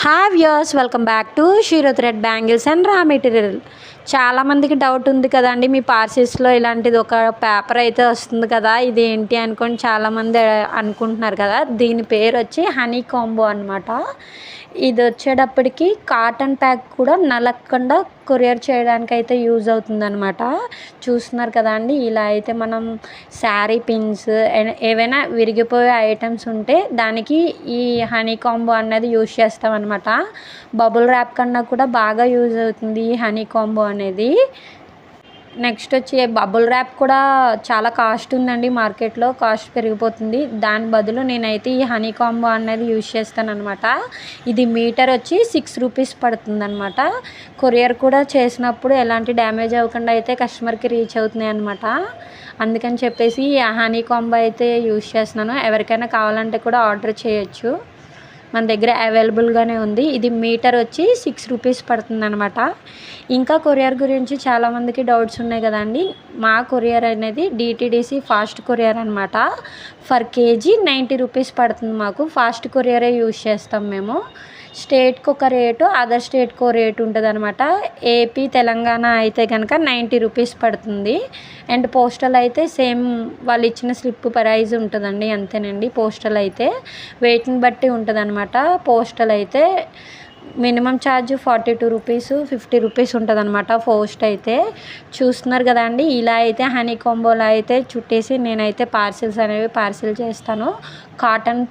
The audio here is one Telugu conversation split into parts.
Hi viewers, welcome back to shero thread bangles and raw material. చాలామందికి డౌట్ ఉంది కదండి, మీ పార్సిల్స్లో ఇలాంటిది ఒక పేపర్ అయితే వస్తుంది కదా, ఇది ఏంటి అనుకొని చాలామంది అనుకుంటున్నారు కదా. దీని పేరు వచ్చి హనీ కాంబో అనమాట. ఇది వచ్చేటప్పటికి కాటన్ ప్యాక్ కూడా నలగకుండా కొరియర్ చేయడానికి అయితే యూజ్ అవుతుందన్నమాట. చూస్తున్నారు కదా అండి, ఇలా అయితే మనం శారీ పిన్స్ ఏవైనా విరిగిపోయే ఐటమ్స్ ఉంటే దానికి ఈ హనీ కాంబో అనేది యూజ్ చేస్తామన్నమాట. బబుల్ ర్యాప్ కన్నా కూడా బాగా యూజ్ అవుతుంది ఈ హనీ కాంబో అనేది. నెక్స్ట్ వచ్చి బబుల్ ర్యాప్ కూడా చాలా కాస్ట్ ఉందండి, మార్కెట్లో కాస్ట్ పెరిగిపోతుంది. దాని బదులు నేనైతే ఈ హనీ కాంబో అనేది యూజ్ చేస్తాను అనమాట. ఇది మీటర్ వచ్చి 6 రూపీస్ పడుతుంది అనమాట. కొరియర్ కూడా చేసినప్పుడు ఎలాంటి డ్యామేజ్ అవ్వకుండా అయితే కస్టమర్కి రీచ్ అవుతున్నాయి అనమాట. అందుకని చెప్పేసి ఈ హనీ కాంబో అయితే యూజ్ చేస్తున్నాను. ఎవరికైనా కావాలంటే కూడా ఆర్డర్ చేయొచ్చు, మన దగ్గర అవైలబుల్గానే ఉంది. ఇది మీటర్ వచ్చి 6 రూపీస్ పడుతుంది అనమాట. ఇంకా కొరియర్ గురించి చాలామందికి డౌట్స్ ఉన్నాయి కదండి. మా కొరియర్ అనేది డిటిడిసి ఫాస్ట్ కొరియర్ అనమాట. ఫర్ కేజీ 90 రూపీస్ పడుతుంది మాకు. ఫాస్ట్ కొరియరే యూజ్ చేస్తాం మేము. స్టేట్కి ఒక రేటు, అదర్ స్టేట్కి ఒక రేటు ఉంటుంది అనమాట. ఏపీ తెలంగాణ అయితే కనుక 90 రూపీస్ పడుతుంది. అండ్ పోస్టల్ అయితే సేమ్ వాళ్ళు ఇచ్చిన స్లిప్ ప్రైజ్ ఉంటుందండి, అంతేనండి. పోస్టల్ అయితే వెయిట్ని బట్టి ఉంటుంది అనమాట. పోస్టల్ అయితే మినిమం ఛార్జ్ 42 రూపీస్ 50 రూపీస్ ఉంటుంది అనమాట పోస్ట్ అయితే. చూస్తున్నారు కదా అండి, ఇలా అయితే హనీ కాంబోలో అయితే చుట్టేసి నేనైతే పార్సిల్స్ అనేవి పార్సిల్ చేస్తాను. కాటన్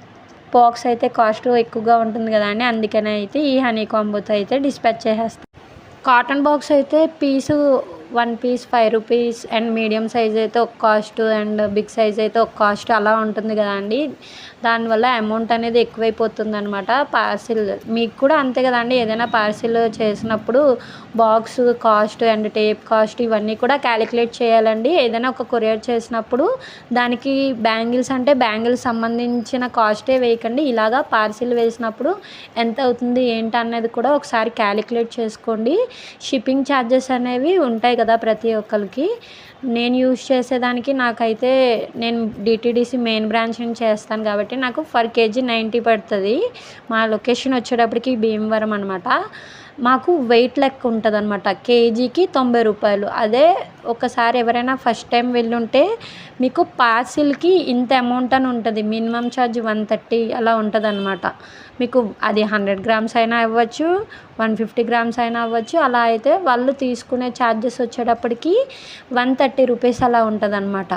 బాక్స్ అయితే కాస్ట్ ఎక్కువగా ఉంటుంది కదండి, అందుకని అయితే ఈ హనీ కాంబోతో అయితే డిస్పాచ్ చేసేస్తాను. కాటన్ బాక్స్ అయితే piece 1 piece 5 rupees, and medium size అయితే ఒక కాస్ట్, అండ్ బిగ్ సైజ్ అయితే ఒక కాస్ట్ అలా ఉంటుంది కదండి. దానివల్ల అమౌంట్ అనేది ఎక్కువైపోతుంది అనమాట. పార్సిల్ మీకు కూడా అంతే కదండి, ఏదైనా పార్సిల్ చేసినప్పుడు box cost and tape cost ఇవన్నీ కూడా క్యాలిక్యులేట్ చేయాలండి. ఏదైనా ఒక కొరియర్ చేసినప్పుడు దానికి బ్యాంగిల్స్ అంటే బ్యాంగిల్స్ సంబంధించిన కాస్టే వేయకండి. ఇలాగా పార్సిల్ వేసినప్పుడు ఎంత అవుతుంది ఏంటి అనేది కూడా ఒకసారి క్యాలిక్యులేట్ చేసుకోండి. షిప్పింగ్ ఛార్జెస్ అనేవి ఉంటాయి కదా ప్రతి ఒక్కరికి. నేను యూజ్ చేసేదానికి నాకైతే నేను డిటిడిసి మెయిన్ బ్రాంచ్ నుంచి చేస్తాను కాబట్టి నాకు ఫర్ కేజీ 90 పడుతుంది. మా లొకేషన్ వచ్చేటప్పటికి భీమవరం అనమాట. మాకు వెయిట్ లెక్క ఉంటుంది అనమాట. కేజీకి 90 రూపాయలు. అదే ఒకసారి ఎవరైనా ఫస్ట్ టైం వెళ్ళుంటే మీకు పార్సిల్కి ఇంత అమౌంట్ అని ఉంటుంది. మినిమం ఛార్జ్ 130 అలా ఉంటుంది అనమాట. మీకు అది 100 గ్రామ్స్ అయినా అవ్వచ్చు, 150 గ్రామ్స్ అయినా అవ్వచ్చు. అలా అయితే వాళ్ళు తీసుకునే ఛార్జెస్ వచ్చేటప్పటికి 130 రూపీస్ అలా ఉంటుంది అనమాట.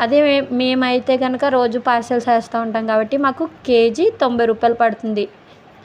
అదే మేమైతే కనుక రోజు పార్సెల్స్ వేస్తూ ఉంటాం కాబట్టి మాకు కేజీ 90 రూపాయలు పడుతుంది.